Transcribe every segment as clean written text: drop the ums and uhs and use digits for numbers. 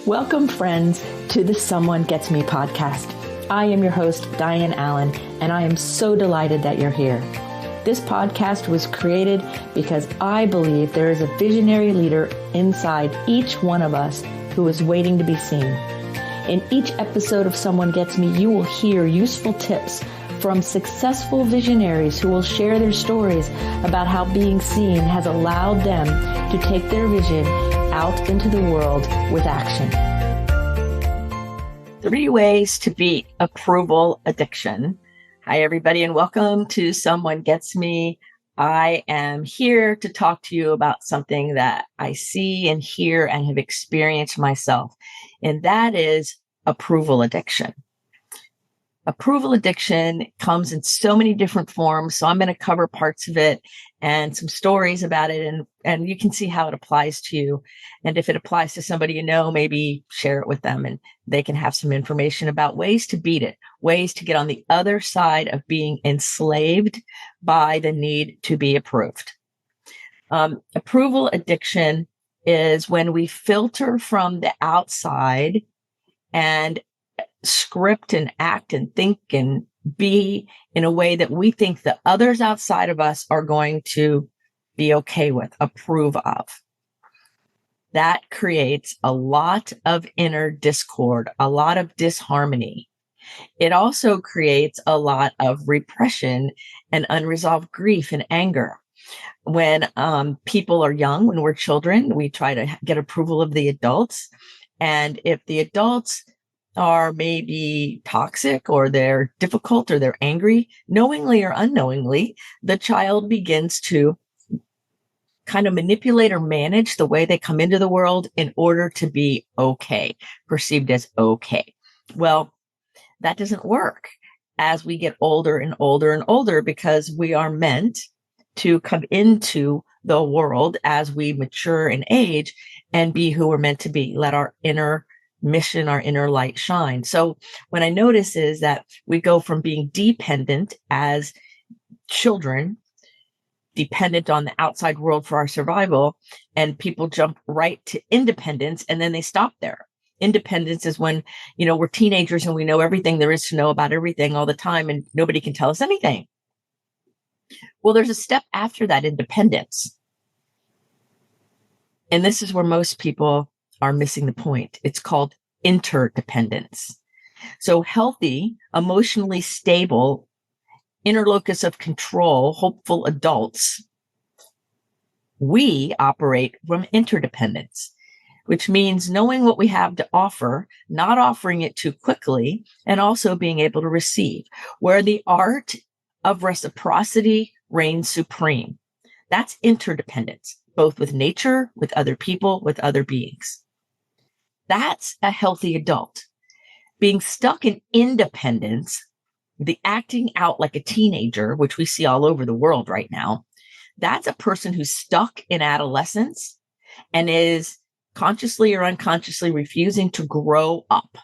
Welcome, friends, to the Someone Gets Me podcast. I am your host, Diane Allen, and I am so delighted that you're here. This podcast was created because I believe there is a visionary leader inside each one of us who is waiting to be seen. In each episode of Someone Gets Me, you will hear useful tips from successful visionaries who will share their stories about how being seen has allowed them to take their vision out into the world with action. 3 ways to beat approval addiction. Hi, everybody, and welcome to Someone Gets Me. I am here to talk to you about something that I see and hear and have experienced myself, and that is approval addiction. Approval addiction comes in so many different forms, so I'm going to cover parts of it and some stories about it, and you can see how it applies to you. And if it applies to somebody you know, maybe share it with them and they can have some information about ways to beat it, ways to get on the other side of being enslaved by the need to be approved. Approval addiction is when we filter from the outside and script and act and think and be in a way that we think the others outside of us are going to be okay with, approve of. That creates a lot of inner discord, a lot of disharmony. It also creates a lot of repression and unresolved grief and anger. When people are young, when we're children, we try to get approval of the adults. And if the adults are maybe toxic or they're difficult or they're angry, knowingly or unknowingly, the child begins to kind of manipulate or manage the way they come into the world in order to be okay, perceived as okay. Well, that doesn't work as we get older and older and older, because we are meant to come into the world as we mature and age and be who we're meant to be. Let our inner mission, our inner light shine. So what I notice is that we go from being dependent as children, dependent on the outside world for our survival, and people jump right to independence, and then they stop there. Independence is when, we're teenagers and we know everything there is to know about everything all the time, and nobody can tell us anything. Well, there's a step after that independence. And this is where most people are missing the point. It's called interdependence. So healthy, emotionally stable, inner locus of control, hopeful adults, we operate from interdependence, which means knowing what we have to offer, not offering it too quickly, and also being able to receive, where the art of reciprocity reigns supreme. That's interdependence, both with nature, with other people, with other beings. That's a healthy adult. Being stuck in independence, the acting out like a teenager, which we see all over the world right now, that's a person who's stuck in adolescence and is consciously or unconsciously refusing to grow up.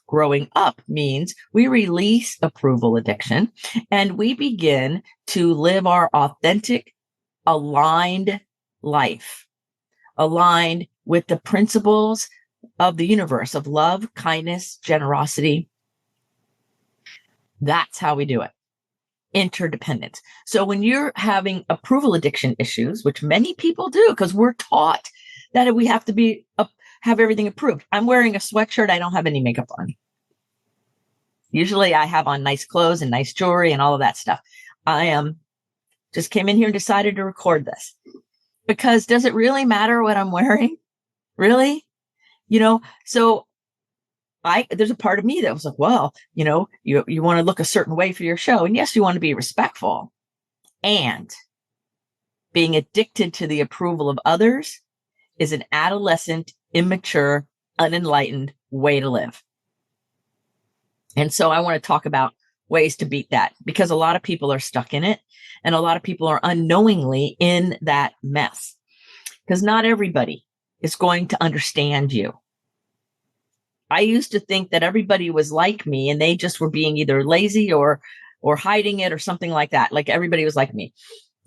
Growing up means we release approval addiction and we begin to live our authentic, aligned life, aligned with the principles of the universe of love, kindness, generosity. That's how we do it. Interdependence. So when you're having approval addiction issues, which many people do, because we're taught that we have to have everything approved. I'm wearing a sweatshirt. I don't have any makeup on. Usually I have on nice clothes and nice jewelry and all of that stuff. Just came in here and decided to record this because does it really matter what I'm wearing? Really? So there's a part of me that was like, well, you want to look a certain way for your show. And yes, you want to be respectful, and being addicted to the approval of others is an adolescent, immature, unenlightened way to live. And so I want to talk about ways to beat that, because a lot of people are stuck in it and a lot of people are unknowingly in that mess, because not everybody is going to understand you. I used to think that everybody was like me and they just were being either lazy or hiding it or something like that. Like everybody was like me.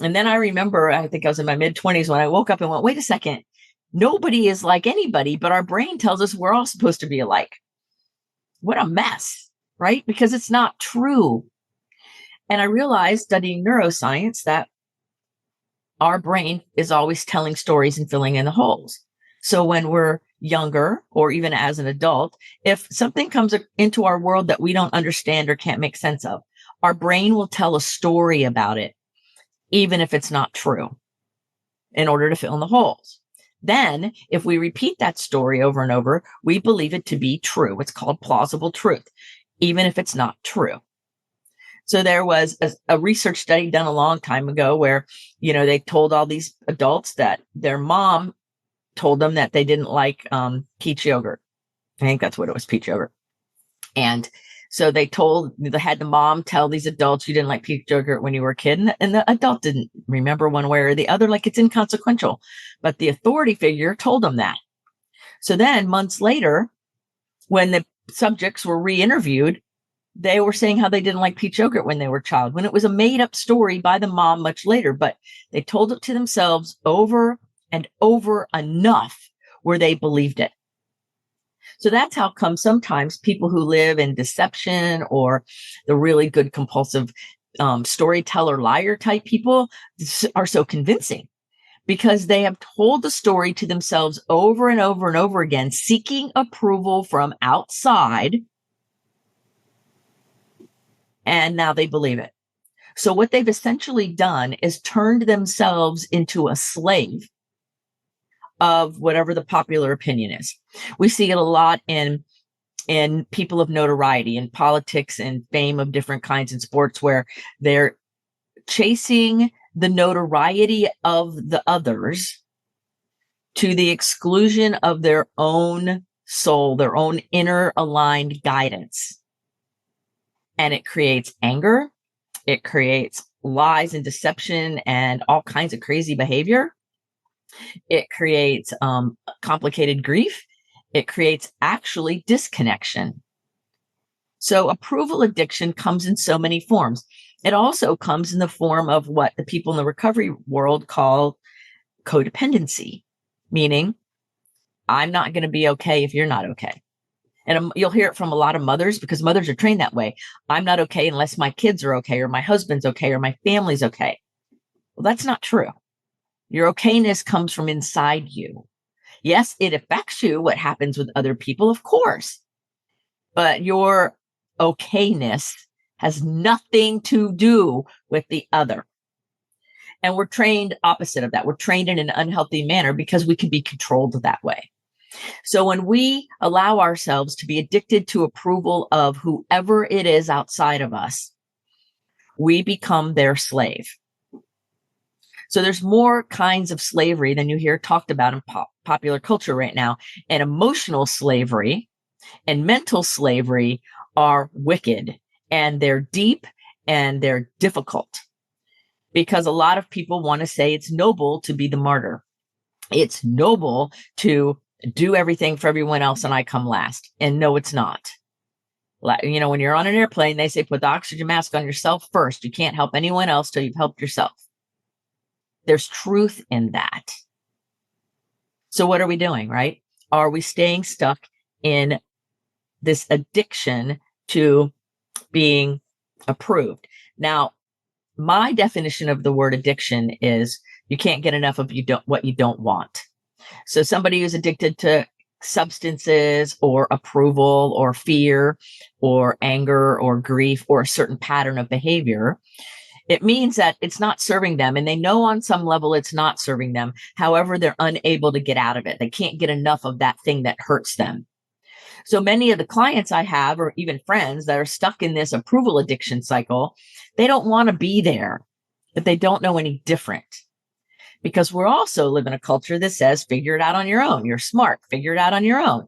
And then I remember, I think I was in my mid-20s when I woke up and went, wait a second. Nobody is like anybody, but our brain tells us we're all supposed to be alike. What a mess, right? Because it's not true. And I realized studying neuroscience that our brain is always telling stories and filling in the holes. So when we're younger, or even as an adult, if something comes into our world that we don't understand or can't make sense of, our brain will tell a story about it, even if it's not true, in order to fill in the holes. Then, if we repeat that story over and over, we believe it to be true. It's called plausible truth, even if it's not true. So there was a research study done a long time ago where, they told all these adults that their mom told them that they didn't like peach yogurt. I think that's what it was, peach yogurt. And so they had the mom tell these adults, you didn't like peach yogurt when you were a kid. And the adult didn't remember one way or the other, like it's inconsequential. But the authority figure told them that. So then months later, when the subjects were re-interviewed, they were saying how they didn't like peach yogurt when they were a child, when it was a made up story by the mom much later, but they told it to themselves over and over enough where they believed it. So that's how come sometimes people who live in deception or the really good compulsive storyteller liar type people are so convincing, because they have told the story to themselves over and over and over again, seeking approval from outside. And now they believe it. So what they've essentially done is turned themselves into a slave of whatever the popular opinion is. We see it a lot in people of notoriety, in politics and fame of different kinds in sports, where they're chasing the notoriety of the others to the exclusion of their own soul, their own inner aligned guidance. And it creates anger. It creates lies and deception and all kinds of crazy behavior. It creates complicated grief. It creates actually disconnection. So approval addiction comes in so many forms. It also comes in the form of what the people in the recovery world call codependency, meaning I'm not going to be okay if you're not okay. And you'll hear it from a lot of mothers, because mothers are trained that way. I'm not okay unless my kids are okay, or my husband's okay, or my family's okay. Well, that's not true. Your okayness comes from inside you. Yes, it affects you, what happens with other people, of course. But your okayness has nothing to do with the other. And we're trained opposite of that. We're trained in an unhealthy manner because we can be controlled that way. So when we allow ourselves to be addicted to approval of whoever it is outside of us, we become their slave. So there's more kinds of slavery than you hear talked about in popular culture right now. And emotional slavery and mental slavery are wicked, and they're deep, and they're difficult, because a lot of people want to say it's noble to be the martyr. It's noble to do everything for everyone else and I come last. And no, it's not. When you're on an airplane, they say put the oxygen mask on yourself first. You can't help anyone else till you've helped yourself. There's truth in that. So what are we doing, right? Are we staying stuck in this addiction to being approved? Now, my definition of the word addiction is you can't get enough of what you don't want. So somebody who's addicted to substances or approval or fear or anger or grief or a certain pattern of behavior, it means that it's not serving them. And they know on some level it's not serving them. However, they're unable to get out of it. They can't get enough of that thing that hurts them. So many of the clients I have, or even friends that are stuck in this approval addiction cycle, they don't want to be there, but they don't know any different. Because we're also live in a culture that says, figure it out on your own. You're smart. Figure it out on your own.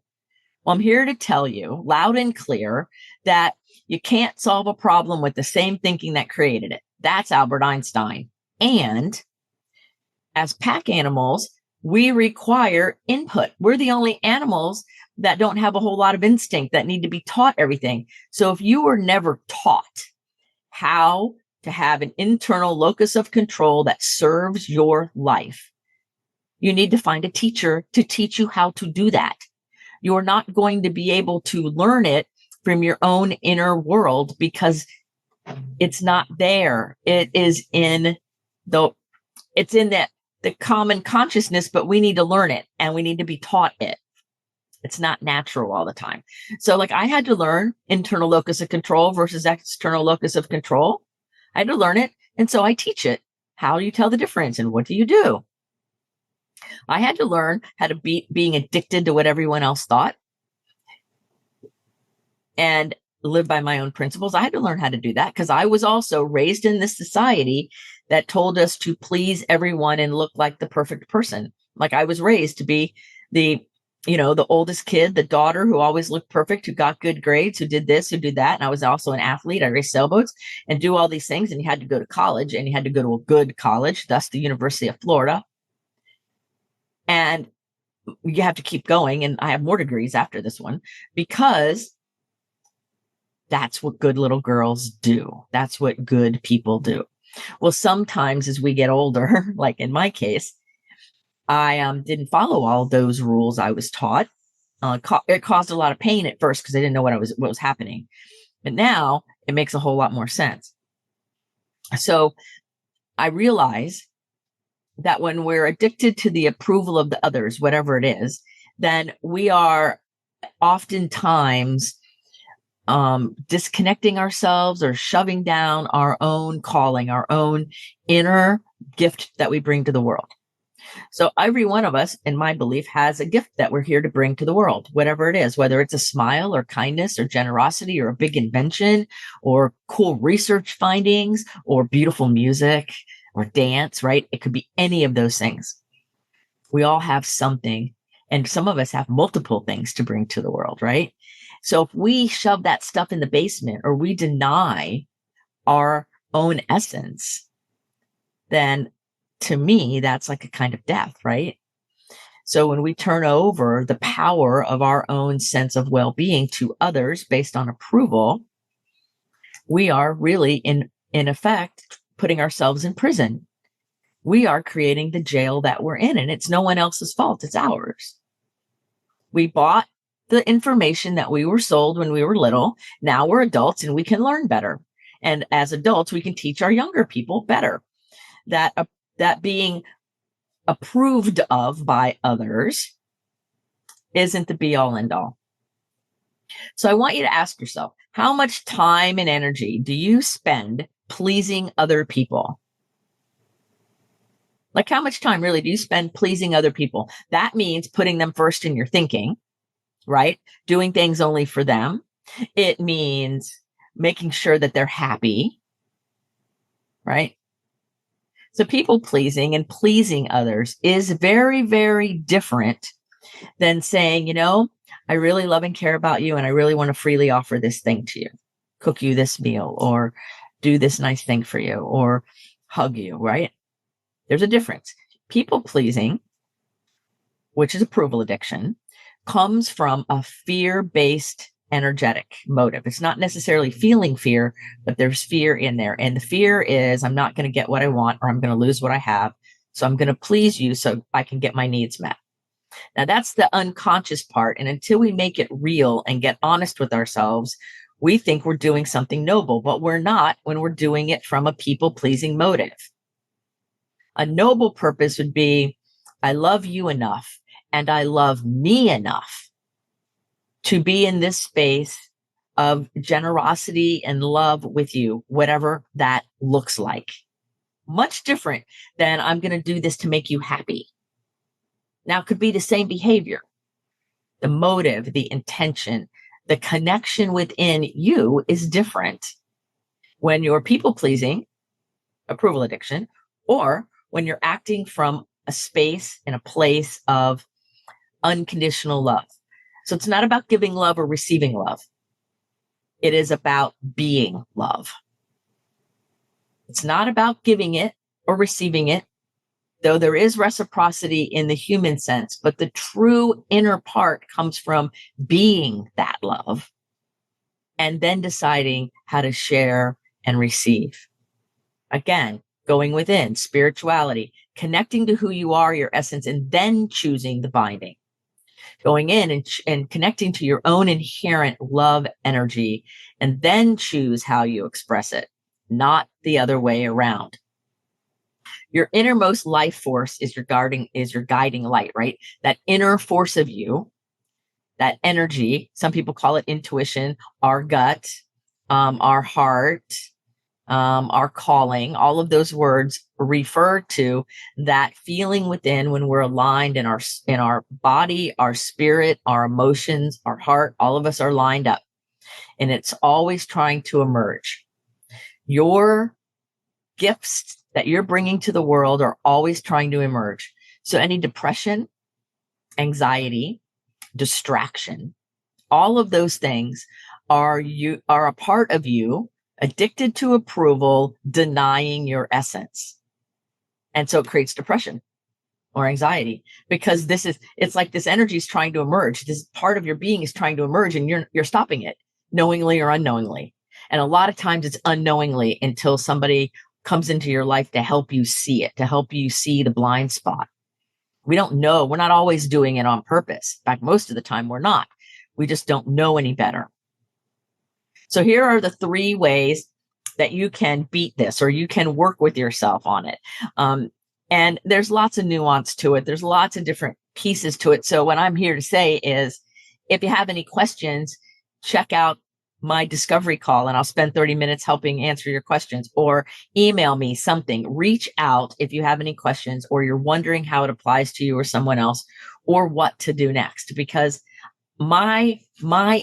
Well, I'm here to tell you loud and clear that you can't solve a problem with the same thinking that created it. That's Albert Einstein. And as pack animals, we require input. We're the only animals that don't have a whole lot of instinct, that need to be taught everything. So if you were never taught how to have an internal locus of control that serves your life, You need to find a teacher to teach you how to do that. You're not going to be able to learn it from your own inner world because it's not there. It is in it's in the common consciousness, but we need to learn it and we need to be taught it. It's not natural all the time. So like I had to learn internal locus of control versus external locus of control. I had to learn it. And so I teach it. How do you tell the difference? And what do you do? I had to learn how to beat being addicted to what everyone else thought and live by my own principles. I had to learn how to do that because I was also raised in this society that told us to please everyone and look like the perfect person. Like I was raised to be the oldest kid, the daughter who always looked perfect, who got good grades, who did this, who did that. And I was also an athlete. I raced sailboats and do all these things. And you had to go to college and you had to go to a good college, thus the University of Florida. And you have to keep going. And I have more degrees after this one because that's what good little girls do. That's what good people do. Well, sometimes as we get older, like in my case, I didn't follow all those rules I was taught. It caused a lot of pain at first because I didn't know what was happening. But now it makes a whole lot more sense. So I realize that when we're addicted to the approval of the others, whatever it is, then we are oftentimes disconnecting ourselves or shoving down our own calling, our own inner gift that we bring to the world. So every one of us, in my belief, has a gift that we're here to bring to the world, whatever it is, whether it's a smile or kindness or generosity or a big invention or cool research findings or beautiful music or dance, right? It could be any of those things. We all have something, and some of us have multiple things to bring to the world, right? So if we shove that stuff in the basement or we deny our own essence, then to me, that's like a kind of death, right? So when we turn over the power of our own sense of well-being to others based on approval, we are really in effect putting ourselves in prison. We are creating the jail that we're in, and it's no one else's fault. It's ours. We bought the information that we were sold when we were little. Now we're adults and we can learn better. And as adults, we can teach our younger people better that being approved of by others isn't the be all end all. So I want you to ask yourself, how much time and energy do you spend pleasing other people? Like how much time really do you spend pleasing other people? That means putting them first in your thinking, right? Doing things only for them. It means making sure that they're happy, right? So people pleasing and pleasing others is very, very different than saying, I really love and care about you and I really want to freely offer this thing to you, cook you this meal or do this nice thing for you or hug you, right? There's a difference. People pleasing, which is approval addiction, comes from a fear-based energetic motive. It's not necessarily feeling fear, but there's fear in there. And the fear is I'm not going to get what I want or I'm going to lose what I have. So I'm going to please you so I can get my needs met. Now that's the unconscious part. And until we make it real and get honest with ourselves, we think we're doing something noble, but we're not when we're doing it from a people-pleasing motive. A noble purpose would be, I love you enough and I love me enough to be in this space of generosity and love with you, whatever that looks like. Much different than I'm going to do this to make you happy. Now, it could be the same behavior. The motive, the intention, the connection within you is different when you're people pleasing, approval addiction, or when you're acting from a space and a place of unconditional love. So it's not about giving love or receiving love. It is about being love. It's not about giving it or receiving it, though there is reciprocity in the human sense, but the true inner part comes from being that love and then deciding how to share and receive. Again, going within, spirituality, connecting to who you are, your essence, and then choosing the binding. Going in and connecting to your own inherent love energy, and then choose how you express it, not the other way around. Your innermost life force is your guiding light, right? That inner force of you, that energy. Some people call it intuition, our gut, our heart, our calling. All of those words refer to that feeling within when we're aligned in our body, our spirit, our emotions, our heart. All of us are lined up, and it's always trying to emerge. Your gifts that you're bringing to the world are always trying to emerge. So any depression, anxiety, distraction, all of those things are a part of you addicted to approval, denying your essence. And so it creates depression or anxiety, because it's like this energy is trying to emerge. This part of your being is trying to emerge, and you're stopping it, knowingly or unknowingly. And a lot of times it's unknowingly, until somebody comes into your life to help you see it, to help you see the blind spot. We don't know. We're not always doing it on purpose. In fact, most of the time we're not. We just don't know any better. So here are the 3 ways that you can beat this, or you can work with yourself on it. And there's lots of nuance to it. There's lots of different pieces to it. So what I'm here to say is, if you have any questions, check out my discovery call, and I'll spend 30 minutes helping answer your questions, or email me something. Reach out if you have any questions, or you're wondering how it applies to you or someone else, or what to do next, because my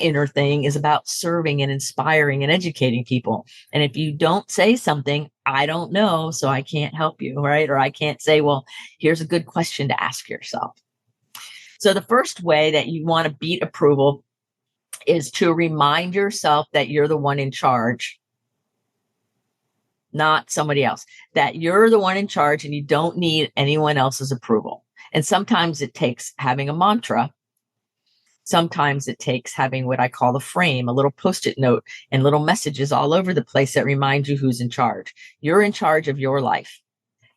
inner thing is about serving and inspiring and educating people. And if you don't say something, I don't know, so I can't help you, right? Or I can't say, well, here's a good question to ask yourself. So the first way that you want to beat approval is to remind yourself that you're the one in charge, not somebody else, that you're the one in charge and you don't need anyone else's approval. And sometimes it takes having a mantra. Sometimes it takes having what I call the frame, a little Post-it note and little messages all over the place that remind you who's in charge. You're in charge of your life.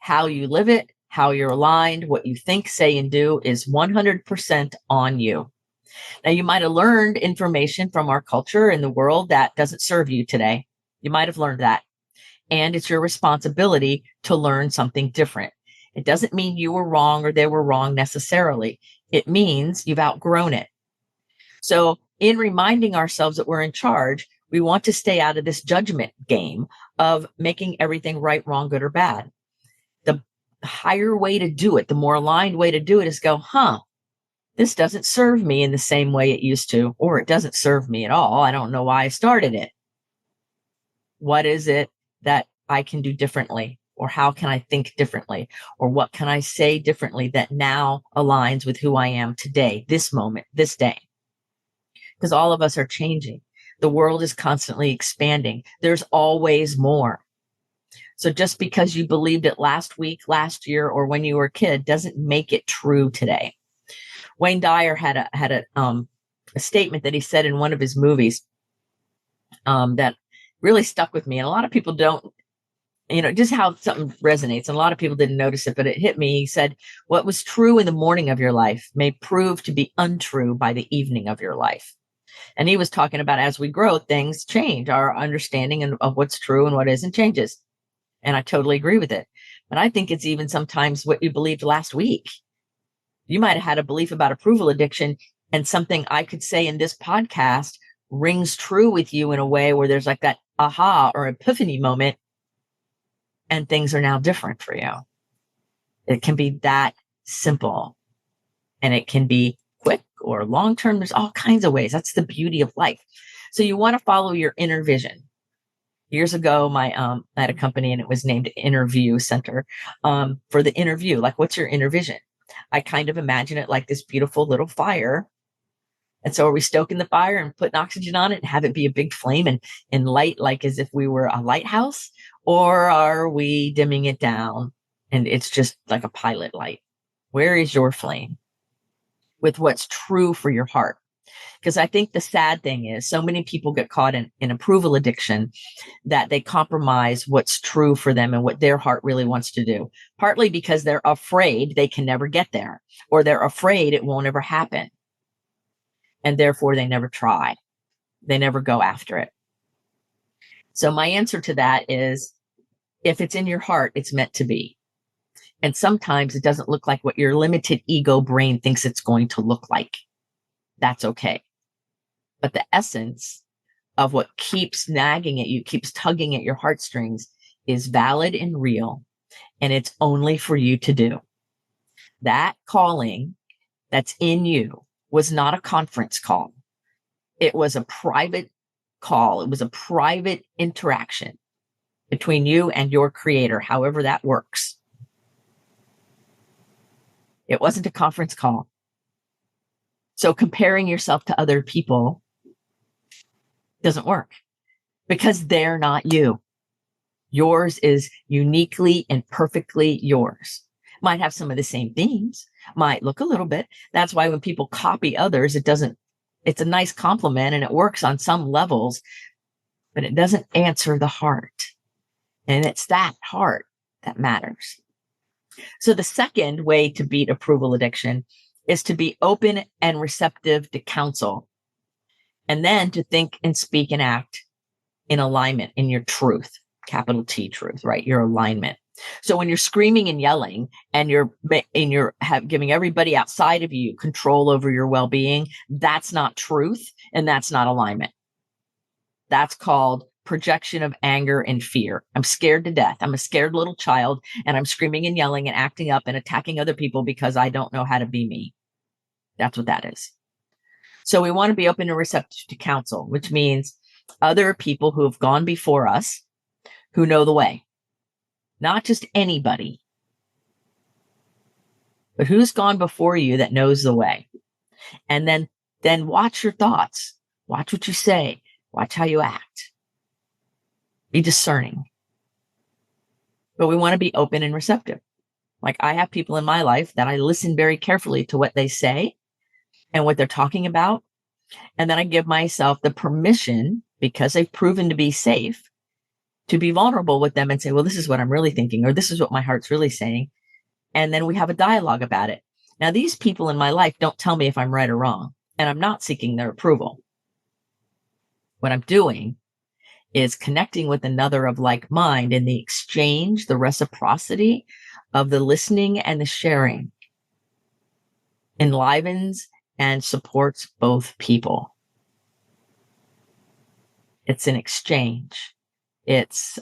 How you live it, how you're aligned, what you think, say, and do is 100% on you. Now, you might have learned information from our culture and the world that doesn't serve you today. You might have learned that. And it's your responsibility to learn something different. It doesn't mean you were wrong or they were wrong necessarily. It means you've outgrown it. So in reminding ourselves that we're in charge, we want to stay out of this judgment game of making everything right, wrong, good, or bad. The higher way to do it, the more aligned way to do it is go, this doesn't serve me in the same way it used to, or it doesn't serve me at all. I don't know why I started it. What is it that I can do differently? Or how can I think differently? Or what can I say differently that now aligns with who I am today, this moment, this day? Because all of us are changing. The world is constantly expanding. There's always more. So just because you believed it last week, last year, or when you were a kid doesn't make it true today. Wayne Dyer had a statement that he said in one of his movies that really stuck with me. And a lot of people don't, just how something resonates. And a lot of people didn't notice it, but it hit me. He said, what was true in the morning of your life may prove to be untrue by the evening of your life. And he was talking about, as we grow, things change. Our understanding of what's true and what isn't changes. And I totally agree with it. But I think it's even sometimes what you believed last week. You might have had a belief about approval addiction, and something I could say in this podcast rings true with you in a way where there's like that aha or epiphany moment, and things are now different for you. It can be that simple, and it can be quick or long term. There's all kinds of ways. That's the beauty of life. So you want to follow your inner vision. Years ago, I had a company, and it was named Interview Center for the interview. Like, what's your inner vision? I kind of imagine it like this beautiful little fire. And so are we stoking the fire and putting oxygen on it and have it be a big flame and light, like as if we were a lighthouse? Or are we dimming it down and it's just like a pilot light? Where is your flame with what's true for your heart? Because I think the sad thing is so many people get caught in approval addiction that they compromise what's true for them and what their heart really wants to do, partly because they're afraid they can never get there, or they're afraid it won't ever happen. And therefore they never try. They never go after it. So my answer to that is, if it's in your heart, it's meant to be. And sometimes it doesn't look like what your limited ego brain thinks it's going to look like. That's okay. But the essence of what keeps nagging at you, keeps tugging at your heartstrings, is valid and real. And it's only for you to do. That calling that's in you was not a conference call. It was a private call. It was a private interaction between you and your creator, however that works. It wasn't a conference call. So comparing yourself to other people doesn't work because they're not you. Yours is uniquely and perfectly yours. Might have some of the same themes, might look a little bit. That's why when people copy others, it's a nice compliment and it works on some levels, but it doesn't answer the heart. And it's that heart that matters. So the second way to beat approval addiction is to be open and receptive to counsel, and then to think and speak and act in alignment in your truth, capital T truth, right? Your alignment. So when you're screaming and yelling and you're giving everybody outside of you control over your well-being, that's not truth and that's not alignment. That's called projection of anger and fear. I'm scared to death. I'm a scared little child and I'm screaming and yelling and acting up and attacking other people because I don't know how to be me. That's what that is. So we want to be open and receptive to counsel, which means other people who have gone before us, who know the way, not just anybody, but who's gone before you that knows the way. And then watch your thoughts, watch what you say, watch how you act. Be discerning. But we want to be open and receptive. Like I have people in my life that I listen very carefully to what they say and what they're talking about. And then I give myself the permission, because they've proven to be safe, to be vulnerable with them and say, well, this is what I'm really thinking, or this is what my heart's really saying. And then we have a dialogue about it. Now, these people in my life don't tell me if I'm right or wrong, and I'm not seeking their approval. What I'm doing is connecting with another of like mind, and the exchange, the reciprocity of the listening and the sharing enlivens and supports both people. It's an exchange. It's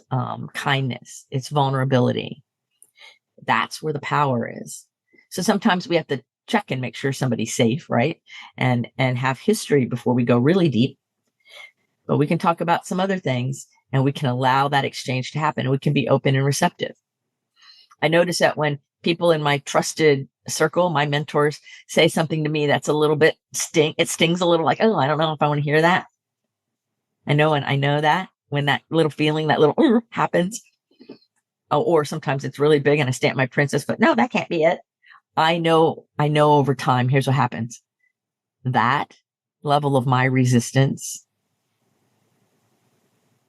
kindness. It's vulnerability. That's where the power is. So sometimes we have to check and make sure somebody's safe, right? And have history before we go really deep. But we can talk about some other things and we can allow that exchange to happen. We can be open and receptive. I notice that when people in my trusted circle, my mentors, say something to me that's a little bit it stings a little, like, oh, I don't know if I want to hear that. I know that when that little feeling, that little happens. Oh, or sometimes it's really big and I stamp my princess foot. No, that can't be it. I know over time, here's what happens. That level of my resistance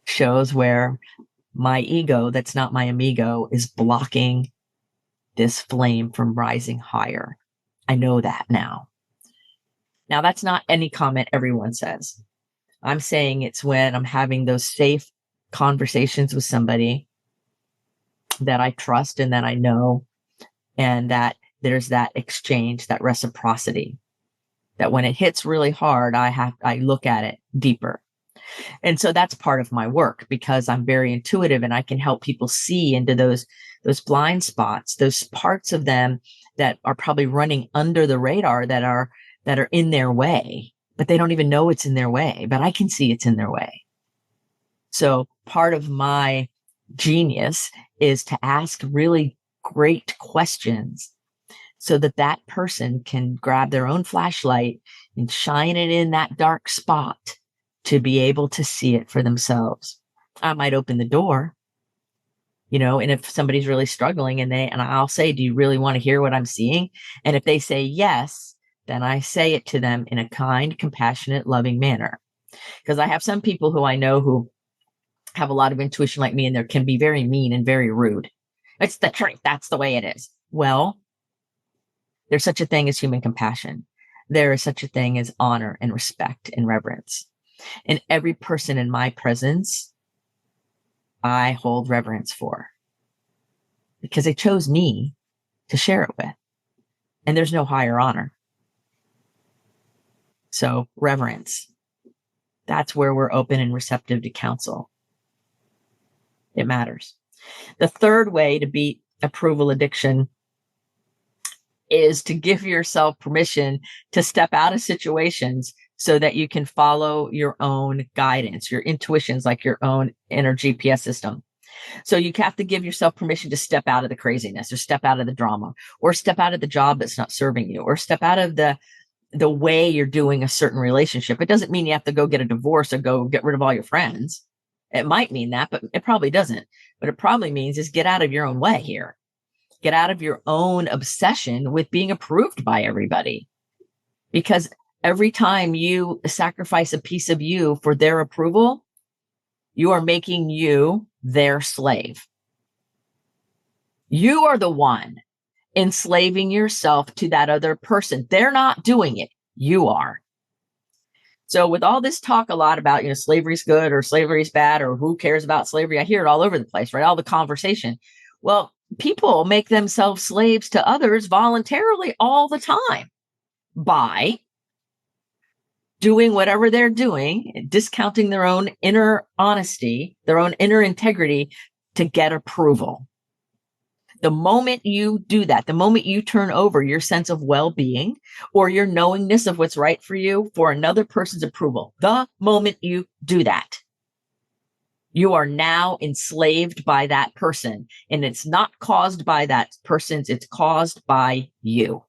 shows where my ego, that's not my amigo, is blocking this flame from rising higher. I know that now. Now, that's not any comment everyone says. I'm saying it's when I'm having those safe conversations with somebody that I trust and that I know, and that there's that exchange, that reciprocity, that when it hits really hard, I look at it deeper. And so that's part of my work, because I'm very intuitive and I can help people see into those blind spots, those parts of them that are probably running under the radar, that are in their way, but they don't even know it's in their way, but I can see it's in their way. So part of my genius is to ask really great questions so that that person can grab their own flashlight and shine it in that dark spot to be able to see it for themselves. I might open the door, and if somebody's really struggling and I'll say, do you really want to hear what I'm seeing? And if they say yes, then I say it to them in a kind, compassionate, loving manner. Because I have some people who I know who have a lot of intuition like me, and they can be very mean and very rude. It's the truth. That's the way it is. Well, there's such a thing as human compassion. There is such a thing as honor and respect and reverence. And every person in my presence, I hold reverence for because they chose me to share it with. And there's no higher honor. So reverence, that's where we're open and receptive to counsel. It matters. The third way to beat approval addiction is to give yourself permission to step out of situations so that you can follow your own guidance, your intuitions, like your own inner GPS system. So you have to give yourself permission to step out of the craziness, or step out of the drama, or step out of the job that's not serving you, or step out of the way you're doing a certain relationship. It doesn't mean you have to go get a divorce or go get rid of all your friends. It might mean that, but it probably doesn't. What it probably means is get out of your own way here. Get out of your own obsession with being approved by everybody. Because every time you sacrifice a piece of you for their approval, you are making you their slave. You are the one enslaving yourself to that other person. They're not doing it. You are. So with all this talk a lot about, slavery's good or slavery's bad or who cares about slavery, I hear it all over the place, right? All the conversation. Well, people make themselves slaves to others voluntarily all the time by doing whatever they're doing, discounting their own inner honesty, their own inner integrity to get approval. The moment you do that, the moment you turn over your sense of well-being or your knowingness of what's right for you for another person's approval, the moment you do that, you are now enslaved by that person. And it's not caused by that person's, it's caused by you.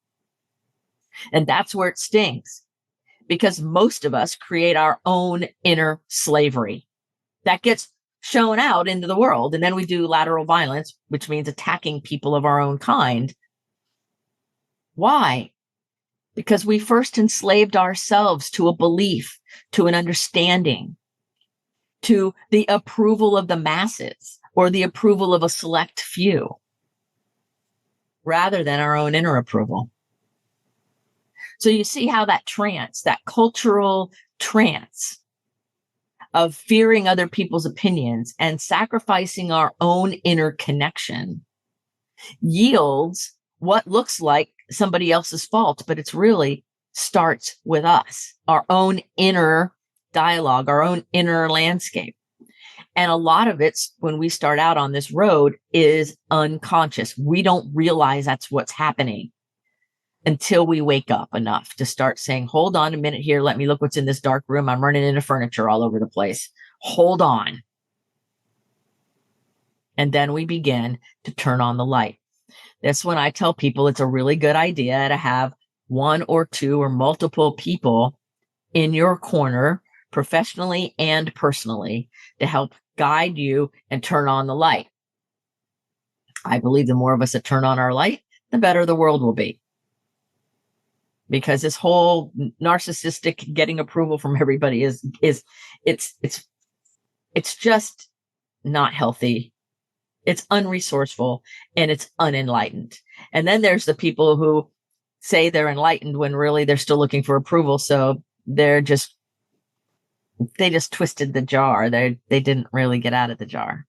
And that's where it stings, because most of us create our own inner slavery that gets shown out into the world. And then we do lateral violence, which means attacking people of our own kind. Why? Because we first enslaved ourselves to a belief, to an understanding, to the approval of the masses or the approval of a select few, rather than our own inner approval. So you see how that trance, that cultural trance of fearing other people's opinions and sacrificing our own inner connection yields what looks like somebody else's fault, but it's really starts with us, our own inner dialogue, our own inner landscape. And a lot of it's, when we start out on this road, is unconscious. We don't realize that's what's happening until we wake up enough to start saying, hold on a minute here. Let me look what's in this dark room. I'm running into furniture all over the place. Hold on. And then we begin to turn on the light. That's when I tell people it's a really good idea to have one or two or multiple people in your corner, professionally and personally, to help guide you and turn on the light. I believe the more of us that turn on our light, the better the world will be. Because this whole narcissistic getting approval from everybody it's just not healthy. It's unresourceful and it's unenlightened. And then there's the people who say they're enlightened when really they're still looking for approval. So they just twisted the jar. They didn't really get out of the jar.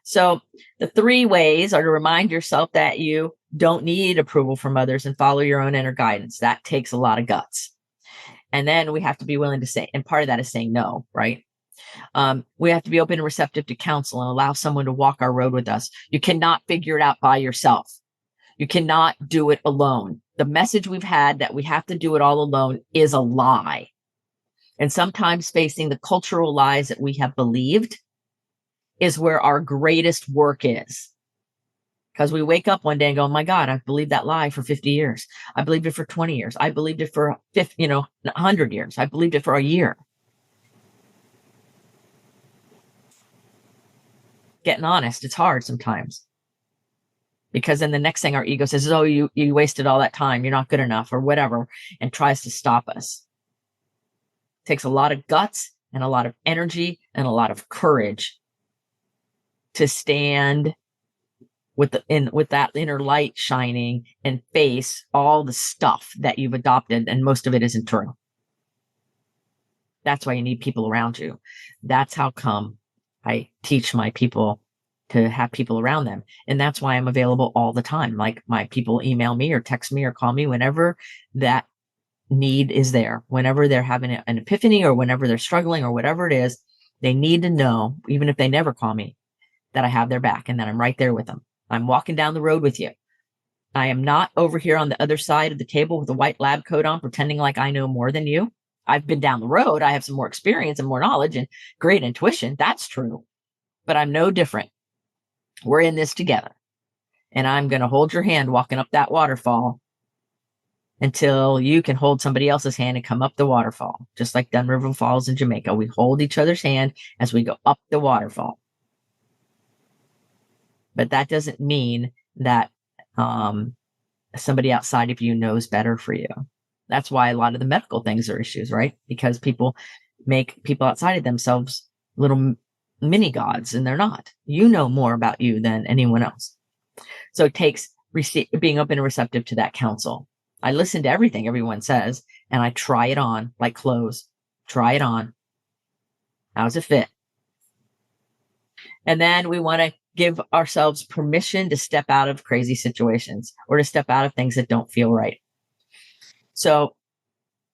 So the 3 ways are to remind yourself that you don't need approval from others and follow your own inner guidance. That takes a lot of guts. And then we have to be willing to say, and part of that is saying no, right? We have to be open and receptive to counsel and allow someone to walk our road with us. You cannot figure it out by yourself. You cannot do it alone. The message we've had that we have to do it all alone is a lie. And sometimes facing the cultural lies that we have believed is where our greatest work is. Because we wake up one day and go, oh my God, I've believed that lie for 50 years. I believed it for 20 years. I believed it for 50, 100 years. I believed it for a year. Getting honest, it's hard sometimes. Because then the next thing our ego says is, oh, you wasted all that time. You're not good enough or whatever, and tries to stop us. It takes a lot of guts and a lot of energy and a lot of courage to stand with that inner light shining and face all the stuff that you've adopted, and most of it isn't true. That's why you need people around you. That's how come I teach my people to have people around them. And that's why I'm available all the time. Like, my people email me or text me or call me whenever that need is there, whenever they're having an epiphany or whenever they're struggling or whatever it is. They need to know, even if they never call me, that I have their back and that I'm right there with them. I'm walking down the road with you. I am not over here on the other side of the table with a white lab coat on, pretending like I know more than you. I've been down the road. I have some more experience and more knowledge and great intuition. That's true. But I'm no different. We're in this together. And I'm going to hold your hand walking up that waterfall until you can hold somebody else's hand and come up the waterfall. Just like Dun River Falls in Jamaica. We hold each other's hand as we go up the waterfall. But that doesn't mean that somebody outside of you knows better for you. That's why a lot of the medical things are issues, right? Because people make people outside of themselves little mini gods, and they're not. You know more about you than anyone else. So it takes being open and receptive to that counsel. I listen to everything everyone says, and I try it on like clothes. Try it on. How's it fit? And then we want to give ourselves permission to step out of crazy situations or to step out of things that don't feel right. So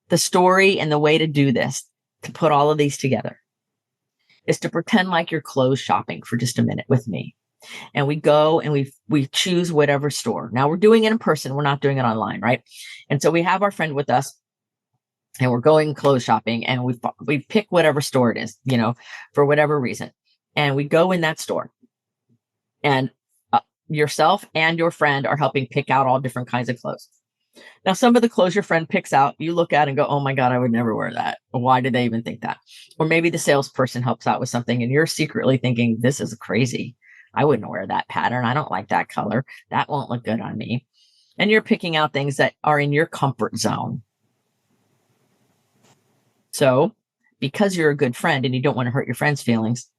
the story and the way to do this, to put all of these together, is to pretend like you're clothes shopping for just a minute with me. And we go and we choose whatever store. Now, we're doing it in person. We're not doing it online, right? And so we have our friend with us and we're going clothes shopping, and we pick whatever store it is, for whatever reason. And we go in that store, and yourself and your friend are helping pick out all different kinds of clothes. Now, some of the clothes your friend picks out, you look at and go, oh my God, I would never wear that. Why did they even think that? Or maybe the salesperson helps out with something and you're secretly thinking, this is crazy. I wouldn't wear that pattern. I don't like that color. That won't look good on me. And you're picking out things that are in your comfort zone. So because you're a good friend and you don't want to hurt your friend's feelings,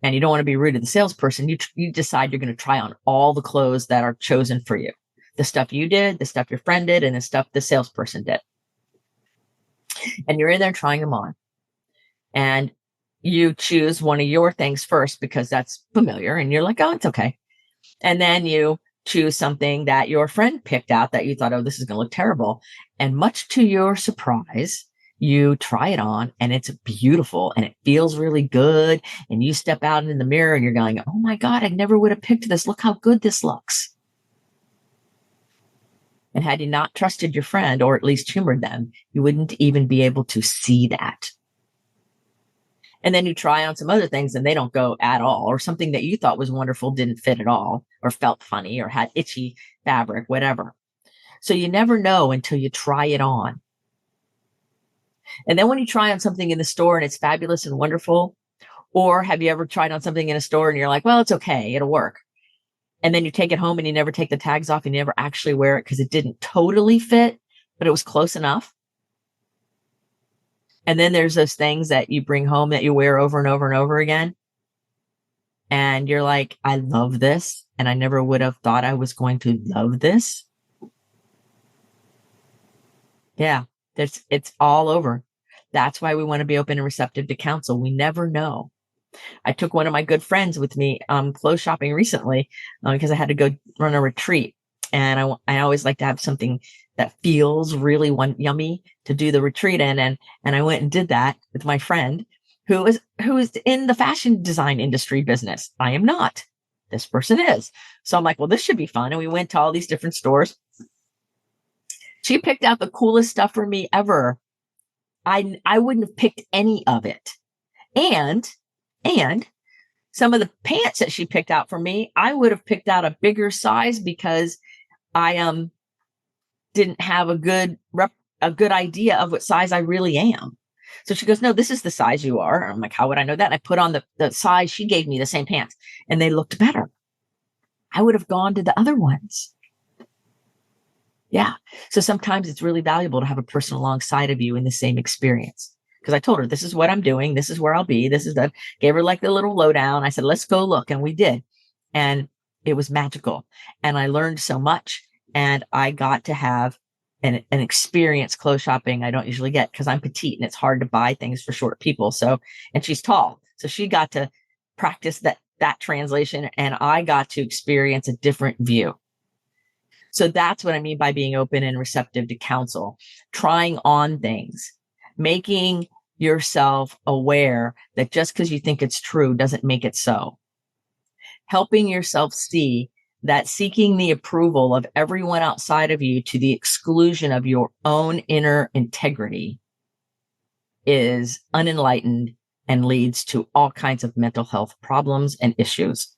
and you don't want to be rude to the salesperson, you decide you're going to try on all the clothes that are chosen for you. The stuff you did, the stuff your friend did, and the stuff the salesperson did. And you're in there trying them on. And you choose one of your things first because that's familiar. And you're like, oh, it's okay. And then you choose something that your friend picked out that you thought, oh, this is going to look terrible. And much to your surprise, you try it on and it's beautiful and it feels really good. And you step out in the mirror and you're going, oh my God, I never would have picked this. Look how good this looks. And had you not trusted your friend, or at least humored them, you wouldn't even be able to see that. And then you try on some other things and they don't go at all, or something that you thought was wonderful didn't fit at all, or felt funny, or had itchy fabric, whatever. So you never know until you try it on. And then when you try on something in the store and it's fabulous and wonderful, or have you ever tried on something in a store and you're like, well, it's okay, it'll work. And then you take it home and you never take the tags off and you never actually wear it because it didn't totally fit, but it was close enough. And then there's those things that you bring home that you wear over and over and over again. And you're like, I love this. And I never would have thought I was going to love this. Yeah, it's all over. That's why we want to be open and receptive to counsel. We never know. I took one of my good friends with me clothes shopping recently because I had to go run a retreat. And I always like to have something that feels really yummy to do the retreat in. And I went and did that with my friend who is in the fashion design industry business. I am not. This person is. So I'm like, well, this should be fun. And we went to all these different stores. She picked out the coolest stuff for me ever. I wouldn't have picked any of it. And some of the pants that she picked out for me, I would have picked out a bigger size because I didn't have a good idea of what size I really am. So she goes, no, this is the size you are. I'm like, how would I know that? And I put on the size she gave me, the same pants, and they looked better. I would have gone to the other ones. Yeah. So sometimes it's really valuable to have a person alongside of you in the same experience. Because I told her, this is what I'm doing. This is where I'll be. This is that. Gave her like the little lowdown. I said, let's go look. And we did. And it was magical. And I learned so much. And I got to have an experience clothes shopping I don't usually get because I'm petite and it's hard to buy things for short people. So, and she's tall. So she got to practice that translation. And I got to experience a different view. So that's what I mean by being open and receptive to counsel, trying on things, making yourself aware that just because you think it's true doesn't make it so. Helping yourself see that seeking the approval of everyone outside of you to the exclusion of your own inner integrity is unenlightened and leads to all kinds of mental health problems and issues.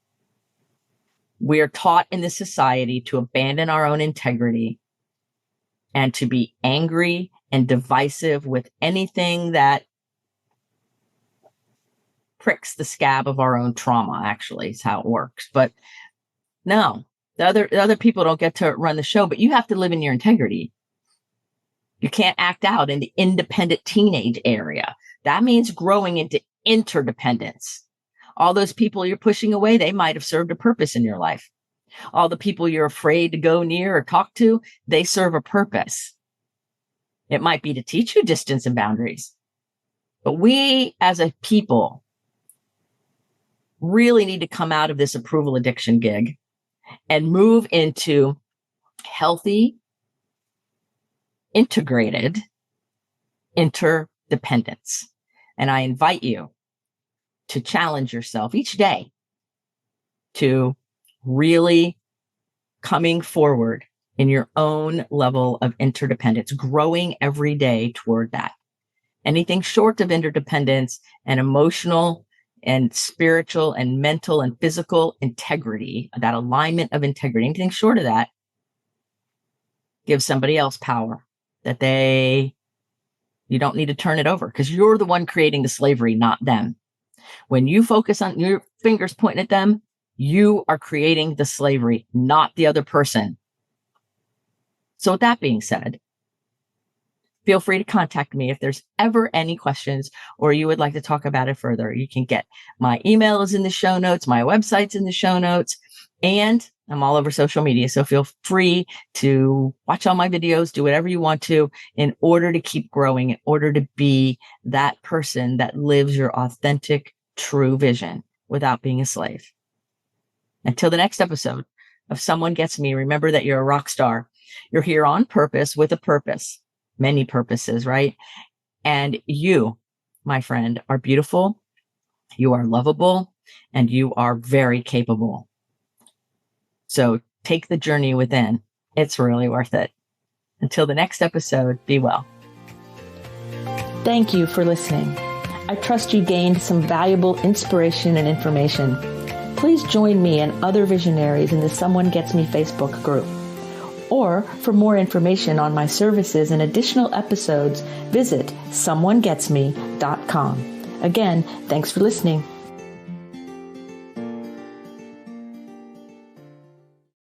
We are taught in this society to abandon our own integrity and to be angry and divisive with anything that pricks the scab of our own trauma, actually, is how it works. But no, the other people don't get to run the show, but you have to live in your integrity. You can't act out in the independent teenage area. That means growing into interdependence. All those people you're pushing away, they might have served a purpose in your life. All the people you're afraid to go near or talk to, they serve a purpose. It might be to teach you distance and boundaries. But we as a people really need to come out of this approval addiction gig and move into healthy, integrated interdependence. And I invite you to challenge yourself each day to really coming forward in your own level of interdependence, growing every day toward that. Anything short of interdependence and emotional and spiritual and mental and physical integrity, that alignment of integrity, anything short of that gives somebody else power that you don't need to turn it over because you're the one creating the slavery, not them. When you focus on your fingers pointing at them, you are creating the slavery, not the other person. So with that being said, feel free to contact me if there's ever any questions or you would like to talk about it further. You can get my email is in the show notes, my website's in the show notes, and I'm all over social media. So feel free to watch all my videos, do whatever you want to in order to keep growing, in order to be that person that lives your authentic, true vision without being a slave. Until the next episode of Someone Gets Me, remember that you're a rock star. You're here on purpose with a purpose. Many purposes, right? And you, my friend, are beautiful, you are lovable, and you are very capable. So take the journey within. It's really worth it. Until the next episode, be well. Thank you for listening. I trust you gained some valuable inspiration and information. Please join me and other visionaries in the Someone Gets Me Facebook group. Or for more information on my services and additional episodes, visit someonegetsme.com. Again, thanks for listening.